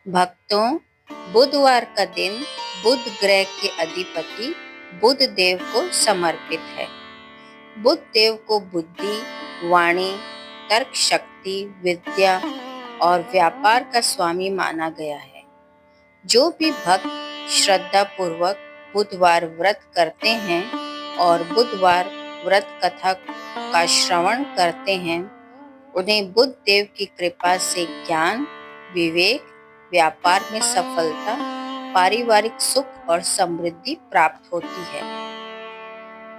भक्तों, बुधवार का दिन बुध ग्रह के अधिपति बुध देव को समर्पित है। बुध देव को बुद्धि, वाणी, तर्क शक्ति, विद्या और व्यापार का स्वामी माना गया है। जो भी भक्त श्रद्धा पूर्वक बुधवार व्रत करते हैं और बुधवार व्रत कथा का श्रवण करते हैं, उन्हें बुध देव की कृपा से ज्ञान, विवेक, व्यापार में सफलता, पारिवारिक सुख और समृद्धि प्राप्त होती है।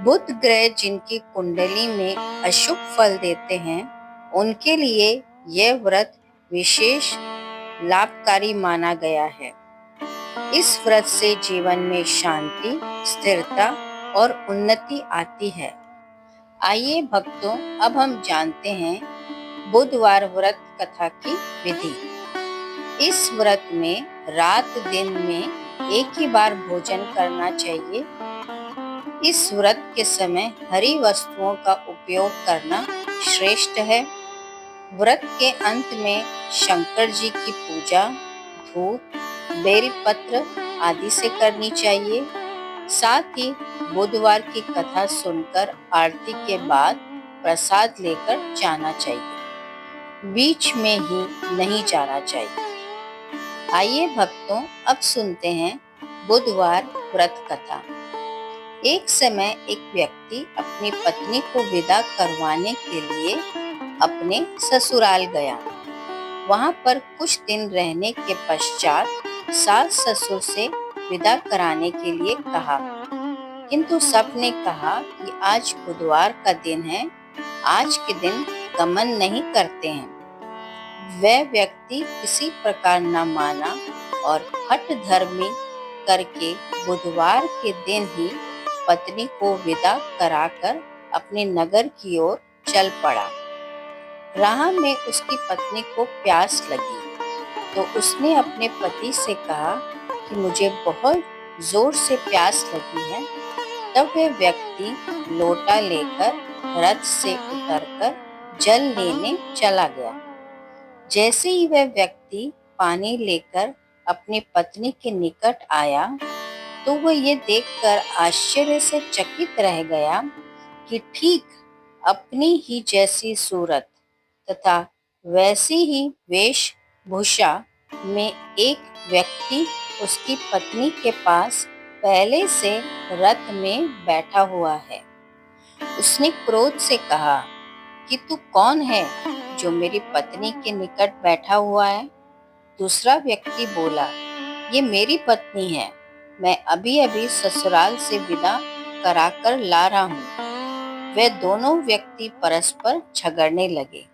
बुध ग्रह जिनकी कुंडली में अशुभ फल देते हैं, उनके लिए यह व्रत विशेष लाभकारी माना गया है। इस व्रत से जीवन में शांति, स्थिरता और उन्नति आती है। आइए भक्तों, अब हम जानते हैं बुधवार व्रत कथा की विधि। इस व्रत में रात दिन में एक ही बार भोजन करना चाहिए। इस व्रत के समय हरी वस्तुओं का उपयोग करना श्रेष्ठ है। व्रत के अंत में शंकर जी की पूजा धूप, बेलपत्र आदि से करनी चाहिए। साथ ही बुधवार की कथा सुनकर आरती के बाद प्रसाद लेकर जाना चाहिए। बीच में ही नहीं जाना चाहिए। आइए भक्तों, अब सुनते हैं बुधवार व्रत कथा। एक समय एक व्यक्ति अपनी पत्नी को विदा करवाने के लिए अपने ससुराल गया। वहां पर कुछ दिन रहने के पश्चात सास ससुर से विदा कराने के लिए कहा, किंतु सबने कहा कि आज बुधवार का दिन है, आज के दिन गमन नहीं करते हैं। वह व्यक्ति किसी प्रकार न माना और हठ धर्मी करके बुधवार के दिन ही पत्नी को विदा कराकर अपने नगर की ओर चल पड़ा। राह में उसकी पत्नी को प्यास लगी तो उसने अपने पति से कहा कि मुझे बहुत जोर से प्यास लगी है। तब वह व्यक्ति लोटा लेकर रथ से उतरकर जल लेने चला गया। जैसे ही वह व्यक्ति पानी लेकर अपनी पत्नी के निकट आया तो वह ये देखकर आश्चर्य से चकित रह गया कि ठीक अपनी ही जैसी सूरत तथा वैसी ही वेशभूषा में एक व्यक्ति उसकी पत्नी के पास पहले से रथ में बैठा हुआ है। उसने क्रोध से कहा कि तू कौन है जो मेरी पत्नी के निकट बैठा हुआ है? दूसरा व्यक्ति बोला, ये मेरी पत्नी है, मैं अभी अभी ससुराल से विदा कराकर ला रहा हूँ। वे दोनों व्यक्ति परस्पर झगड़ने लगे।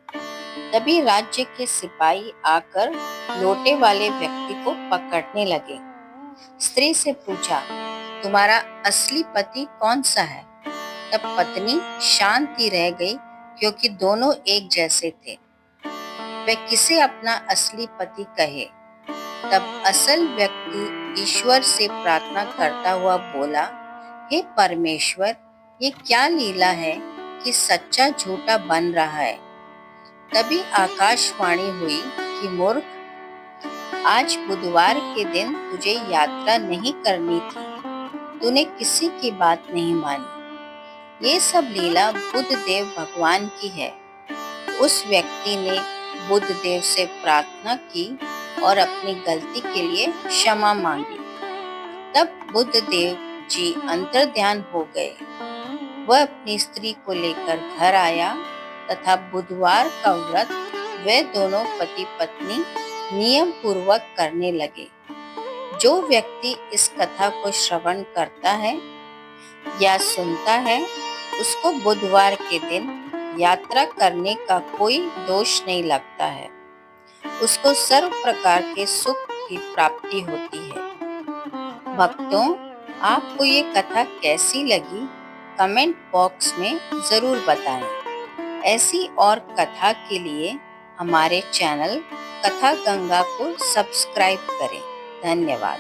तभी राज्य के सिपाही आकर लोटे वाले व्यक्ति को पकड़ने लगे। स्त्री से पूछा, तुम्हारा असली पति कौन सा है? तब पत्नी शांति रह गई क्योंकि दोनों एक जैसे थे। वह किसे अपना असली पति कहे? तब असल व्यक्ति ईश्वर से प्रार्थना करता हुआ बोला, हे परमेश्वर, ये क्या लीला है कि सच्चा झूठा बन रहा है। तभी आकाशवाणी हुई कि मूर्ख, आज बुधवार के दिन तुझे यात्रा नहीं करनी थी, तूने किसी की बात नहीं मानी। ये सब लीला बुध देव भगवान की है। उस व्यक्ति ने बुध देव से प्रार्थना की और अपनी गलती के लिए क्षमा मांगी। तब बुध देव जी अंतर्ध्यान हो गए। वह अपनी स्त्री को लेकर घर आया तथा बुधवार का व्रत वे दोनों पति पत्नी नियम पूर्वक करने लगे। जो व्यक्ति इस कथा को श्रवण करता है या सुनता है, उसको बुधवार के दिन यात्रा करने का कोई दोष नहीं लगता है। उसको सर्व प्रकार के सुख की प्राप्ति होती है। भक्तों, आपको ये कथा कैसी लगी? कमेंट बॉक्स में जरूर बताएं। ऐसी और कथा के लिए हमारे चैनल कथा गंगा को सब्सक्राइब करें। धन्यवाद।